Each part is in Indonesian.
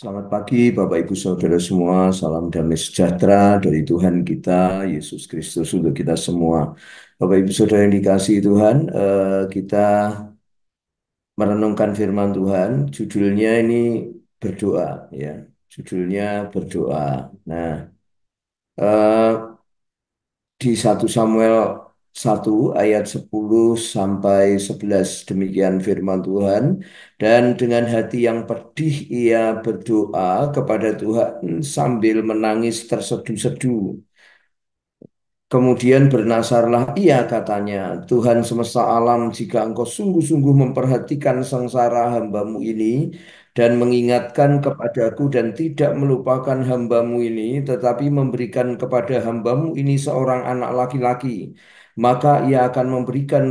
Selamat pagi Bapak Ibu Saudara semua, salam damai sejahtera dari Tuhan kita, Yesus Kristus untuk kita semua. Bapak Ibu Saudara yang dikasihi Tuhan, kita merenungkan firman Tuhan, judulnya ini berdoa ya, judulnya berdoa. Nah, eh, di 1 Samuel 1 ayat 10 sampai 11 demikian firman Tuhan. Dan dengan hati yang pedih ia berdoa kepada Tuhan sambil menangis terseduh-seduh. Kemudian bernasarlah ia katanya, Tuhan semesta alam, jika engkau sungguh-sungguh memperhatikan sengsara hambamu ini dan mengingatkan kepadaku dan tidak melupakan hambamu ini, tetapi memberikan kepada hambamu ini seorang anak laki-laki, maka ia akan memberikan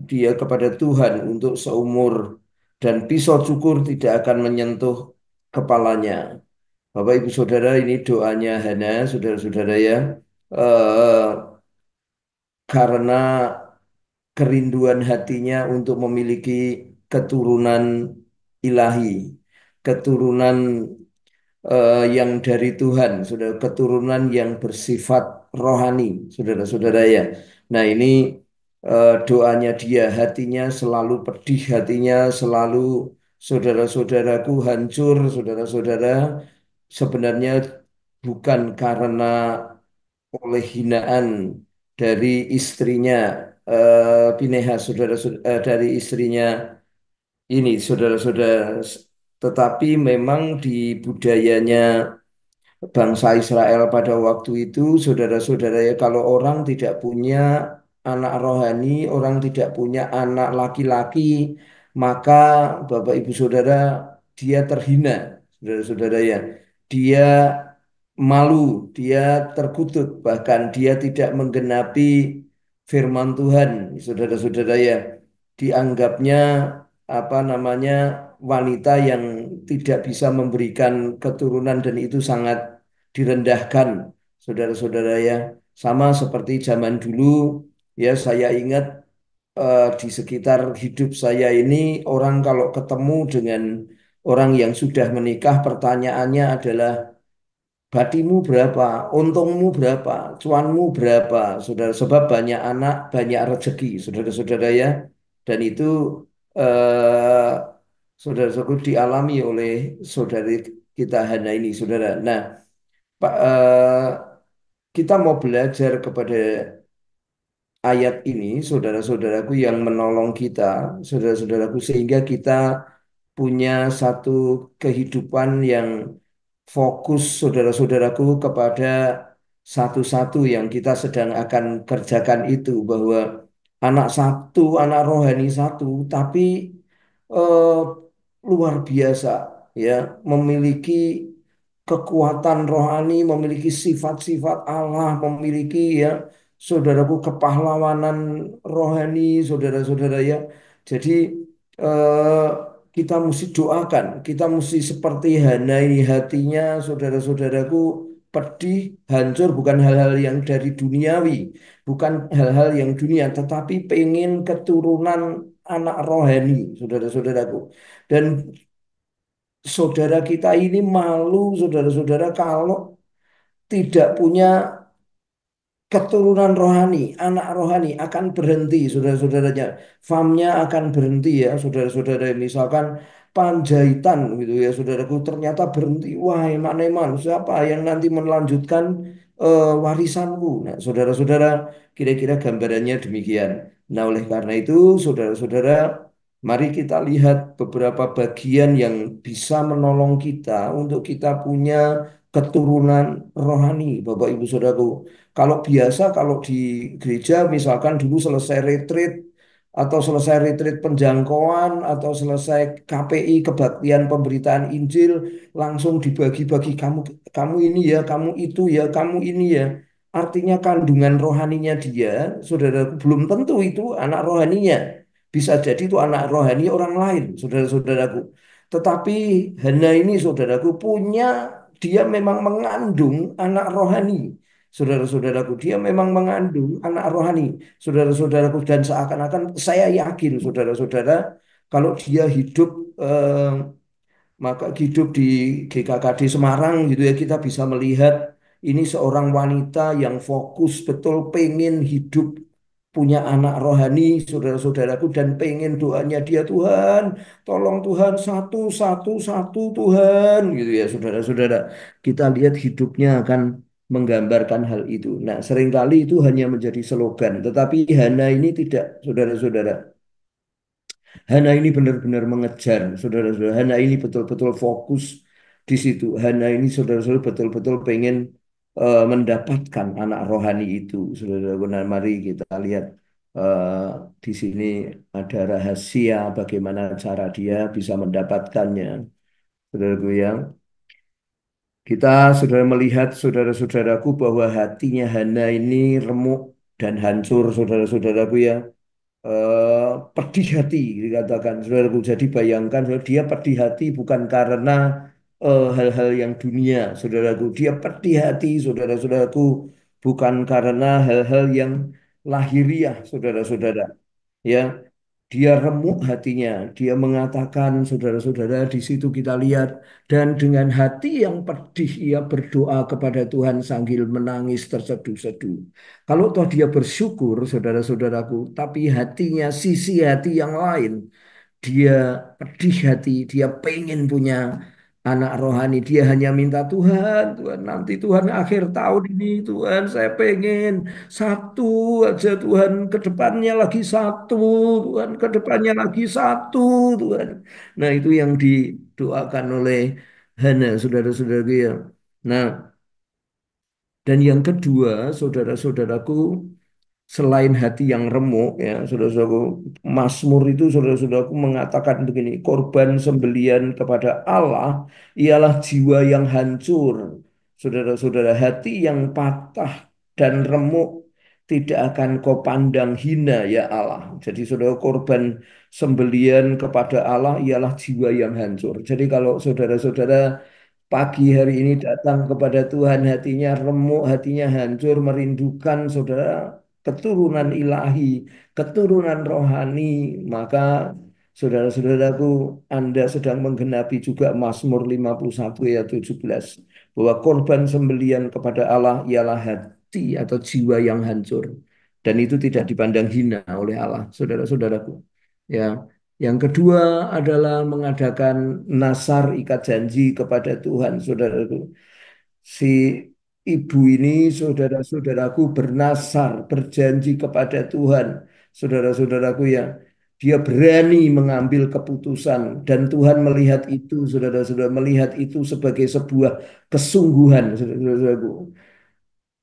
dia kepada Tuhan untuk seumur dan pisau cukur tidak akan menyentuh kepalanya. Bapak Ibu Saudara, ini doanya Hana, saudara-saudara ya. Eh, karena kerinduan hatinya untuk memiliki keturunan ilahi, keturunan yang dari Tuhan, saudara, keturunan yang bersifat rohani, saudara-saudara ya. Nah, ini doanya dia, hatinya selalu pedih, hatinya selalu saudara-saudaraku hancur, saudara-saudara, sebenarnya bukan karena oleh hinaan dari istrinya Pinehas, dari istrinya ini, saudara-saudara, tetapi memang di budayanya bangsa Israel pada waktu itu, saudara-saudara ya, kalau orang tidak punya anak rohani, orang tidak punya anak laki-laki, maka Bapak Ibu Saudara, dia terhina, saudara-saudara ya. Dia malu, dia terkutuk, bahkan dia tidak menggenapi firman Tuhan, saudara-saudara ya. Dianggapnya apa namanya wanita yang tidak bisa memberikan keturunan dan itu sangat direndahkan, saudara-saudara ya. Sama seperti zaman dulu, ya saya ingat di sekitar hidup saya ini orang kalau ketemu dengan orang yang sudah menikah, pertanyaannya adalah batimu berapa, untungmu berapa, cuanmu berapa, saudara. Sebab banyak anak, banyak rezeki, saudara-saudara ya. Dan itu eh, saudara-saudara dialami oleh saudari kita Hana ini, saudara. Nah, Pak, kita mau belajar kepada ayat ini, saudara-saudaraku yang menolong kita, saudara-saudaraku, sehingga kita punya satu kehidupan yang fokus, saudara-saudaraku, kepada satu-satu yang kita sedang akan kerjakan itu, bahwa anak satu, anak rohani satu, tapi eh, luar biasa ya, memiliki kekuatan rohani, memiliki sifat-sifat Allah, memiliki ya saudaraku kepahlawanan rohani, saudara-saudara ya. Jadi eh, kita mesti doakan, kita mesti seperti Hana ini, hatinya saudara-saudaraku pedih, hancur, bukan hal-hal yang dari duniawi, bukan hal-hal yang dunia, tetapi pengen keturunan anak rohani, saudara-saudaraku. Dan saudara kita ini malu, saudara-saudara, kalau tidak punya keturunan rohani, anak rohani akan berhenti, saudara-saudaranya. Farmnya akan berhenti ya, saudara-saudara. Misalkan Panjaitan gitu ya, saudaraku, ternyata berhenti. Wah, eman-eman, siapa yang nanti melanjutkan warisanku? Nah, saudara-saudara, kira-kira gambarannya demikian. Nah, oleh karena itu, saudara-saudara, mari kita lihat beberapa bagian yang bisa menolong kita untuk kita punya keturunan rohani, Bapak Ibu Saudaraku. Kalau biasa, kalau di gereja misalkan dulu selesai retreat atau selesai retreat penjangkauan atau selesai KPI, kebaktian pemberitaan Injil, langsung dibagi-bagi, kamu kamu ini ya, kamu itu ya, kamu ini ya. Artinya kandungan rohaninya dia, saudara, belum tentu itu anak rohaninya. Bisa jadi itu anak rohani orang lain, saudara-saudaraku. Tetapi Hana ini, saudaraku, dia memang mengandung anak rohani. Saudara-saudaraku, dia memang mengandung anak rohani. Saudara-saudaraku, dan seakan-akan saya yakin, saudara-saudara, kalau dia hidup Maka hidup di GKKD Semarang gitu ya kita bisa melihat ini seorang wanita yang fokus betul pengen hidup punya anak rohani saudara-saudaraku dan pengen doanya dia Tuhan tolong Tuhan satu satu satu Tuhan gitu ya saudara-saudara kita lihat hidupnya akan menggambarkan hal itu. Nah seringkali itu hanya menjadi slogan tetapi Hana ini tidak saudara-saudara. Hana ini benar-benar mengejar, saudara-saudara. Hana ini betul-betul fokus di situ. Hana ini saudara-saudara betul-betul pengen mendapatkan anak rohani itu, saudara-saudara. Nah, mari kita lihat eh, di sini ada rahasia bagaimana cara dia bisa mendapatkannya, saudaraku yang kita sudah melihat saudara-saudaraku bahwa hatinya Hana ini remuk dan hancur, saudara-saudaraku ya pedih hati dikatakan saudaraku. Jadi bayangkan saudara, dia pedih hati bukan karena hal-hal yang dunia, saudaraku. Dia pedih hati, saudara-saudaraku, bukan karena hal-hal yang lahiriah, saudara-saudara. Ya, dia remuk hatinya. Dia mengatakan, saudara-saudara, di situ kita lihat dan dengan hati yang pedih ia berdoa kepada Tuhan sambil menangis terseduh-seduh. Kalau toh dia bersyukur, saudara-saudaraku, tapi hatinya sisi hati yang lain, dia pedih hati, dia pengen punya anak rohani, dia hanya minta Tuhan, Tuhan nanti Tuhan akhir tahun ini Tuhan saya pengen satu aja Tuhan, ke depannya lagi satu, Tuhan ke depannya lagi satu, Tuhan. Nah itu yang didoakan oleh Hana, saudara-saudara ya. Nah, dan yang kedua, saudara-saudaraku, selain hati yang remuk ya saudara-saudaraku Mazmur itu saudara-saudaraku mengatakan begini korban sembelian kepada Allah ialah jiwa yang hancur saudara-saudara hati yang patah dan remuk tidak akan kau pandang hina ya Allah jadi saudara korban sembelian kepada Allah ialah jiwa yang hancur jadi kalau saudara-saudara pagi hari ini datang kepada Tuhan hatinya remuk hatinya hancur merindukan saudara keturunan ilahi, keturunan rohani, maka saudara-saudaraku, Anda sedang menggenapi juga Mazmur 51 ayat 17 bahwa korban sembelian kepada Allah ialah hati atau jiwa yang hancur dan itu tidak dipandang hina oleh Allah, saudara-saudaraku. Ya. Yang kedua adalah mengadakan nasar ikat janji kepada Tuhan, saudaraku si ibu ini saudara-saudaraku bernasar, berjanji kepada Tuhan, saudara-saudaraku ya. Dia berani mengambil keputusan dan Tuhan melihat itu, saudara-saudara melihat itu sebagai sebuah kesungguhan, saudara-saudaraku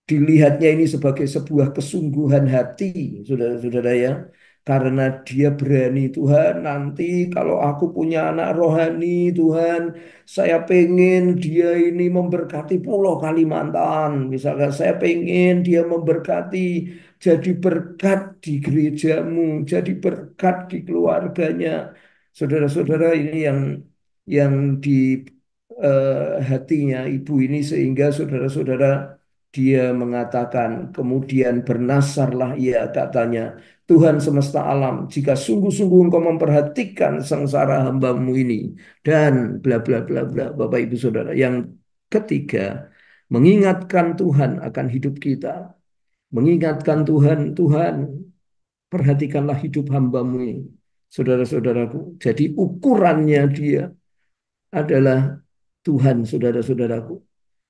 dilihatnya ini sebagai sebuah kesungguhan hati, saudara-saudara ya. Karena dia berani, Tuhan, nanti kalau aku punya anak rohani, Tuhan, saya pengen dia ini memberkati Pulau Kalimantan. Misalkan saya pengen dia memberkati, jadi berkat di gerejamu, jadi berkat di keluarganya. Saudara-saudara ini yang di hatinya ibu ini sehingga saudara-saudara dia mengatakan, kemudian bernasarlah ia katanya, Tuhan semesta alam, jika sungguh-sungguh engkau memperhatikan sengsara hambamu ini, dan bla bla bla bla, Bapak Ibu Saudara. Yang ketiga, mengingatkan Tuhan akan hidup kita. Mengingatkan Tuhan, Tuhan, perhatikanlah hidup hambamu ini. Saudara-saudaraku, jadi ukurannya dia adalah Tuhan, saudara-saudaraku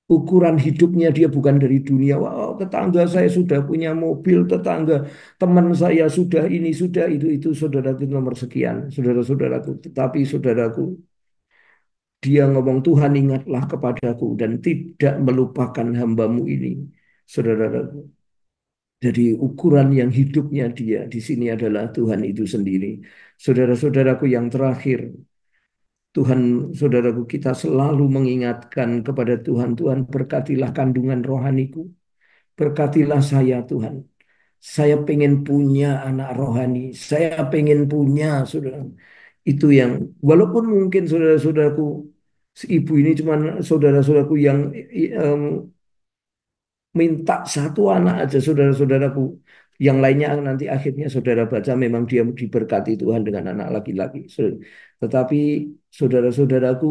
ukuran hidupnya dia bukan dari dunia. Wow, tetangga saya sudah punya mobil, tetangga teman saya sudah ini, sudah itu saudaraku nomor sekian, saudara-saudaraku. Tetapi saudaraku, dia ngomong Tuhan ingatlah kepadaku dan tidak melupakan hambamu ini, saudaraku. Jadi ukuran yang hidupnya dia di sini adalah Tuhan itu sendiri. Saudara-saudaraku yang terakhir, Tuhan, saudaraku, kita selalu mengingatkan kepada Tuhan, Tuhan berkatilah kandungan rohaniku. Berkatilah saya Tuhan. Saya pengen punya anak rohani. Saya pengen punya, saudara. Itu yang, walaupun mungkin saudara-saudaraku, si ibu ini cuma saudara-saudaraku yang em, minta satu anak aja, saudara-saudaraku. Yang lainnya nanti akhirnya saudara baca memang dia diberkati Tuhan dengan anak laki-laki. Tetapi saudara-saudaraku,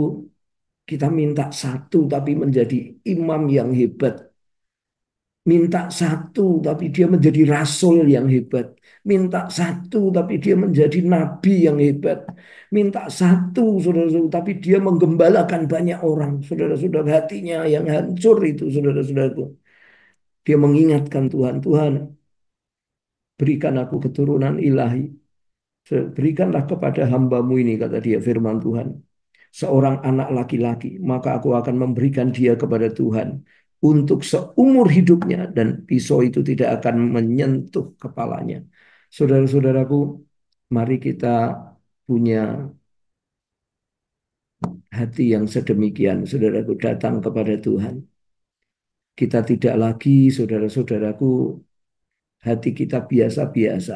Kita minta satu tapi menjadi imam yang hebat. Minta satu tapi dia menjadi rasul yang hebat. Minta satu tapi dia menjadi nabi yang hebat. Minta satu saudara-saudara tapi dia menggembalakan banyak orang. Saudara-saudara hatinya yang hancur itu saudara-saudaraku. Dia mengingatkan Tuhan, Tuhan berikan aku keturunan ilahi. Berikanlah kepada hambamu ini kata dia firman Tuhan. Seorang anak laki-laki, maka aku akan memberikan dia kepada Tuhan untuk seumur hidupnya dan pisau itu tidak akan menyentuh kepalanya. Saudara-saudaraku, mari kita punya hati yang sedemikian, saudaraku datang kepada Tuhan. Kita tidak lagi, saudara-saudaraku, hati kita biasa-biasa.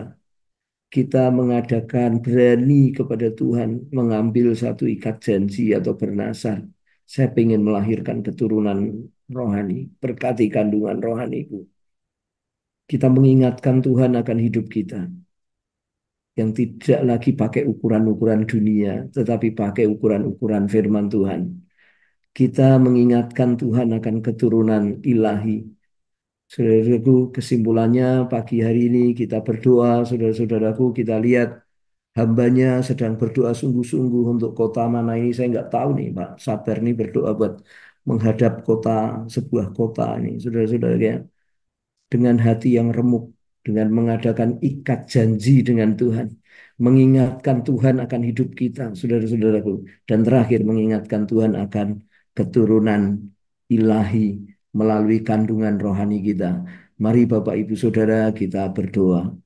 Kita mengadakan berani kepada Tuhan mengambil satu ikat janji atau bernasar. Saya ingin melahirkan keturunan rohani, berkati kandungan rohaniku. Kita mengingatkan Tuhan akan hidup kita yang tidak lagi pakai ukuran-ukuran dunia, tetapi pakai ukuran-ukuran firman Tuhan. Kita mengingatkan Tuhan akan keturunan ilahi. Saudaraku, kesimpulannya pagi hari ini kita berdoa, saudara-saudaraku, kita lihat hambanya sedang berdoa sungguh-sungguh untuk kota mana ini. Saya nggak tahu nih, Pak Sabar nih berdoa buat menghadap kota, sebuah kota ini. Saudara-saudara ya, dengan hati yang remuk, dengan mengadakan ikat janji dengan Tuhan. Mengingatkan Tuhan akan hidup kita, saudara-saudaraku. Dan terakhir mengingatkan Tuhan akan keturunan ilahi melalui kandungan rohani kita. Mari Bapak Ibu Saudara kita berdoa.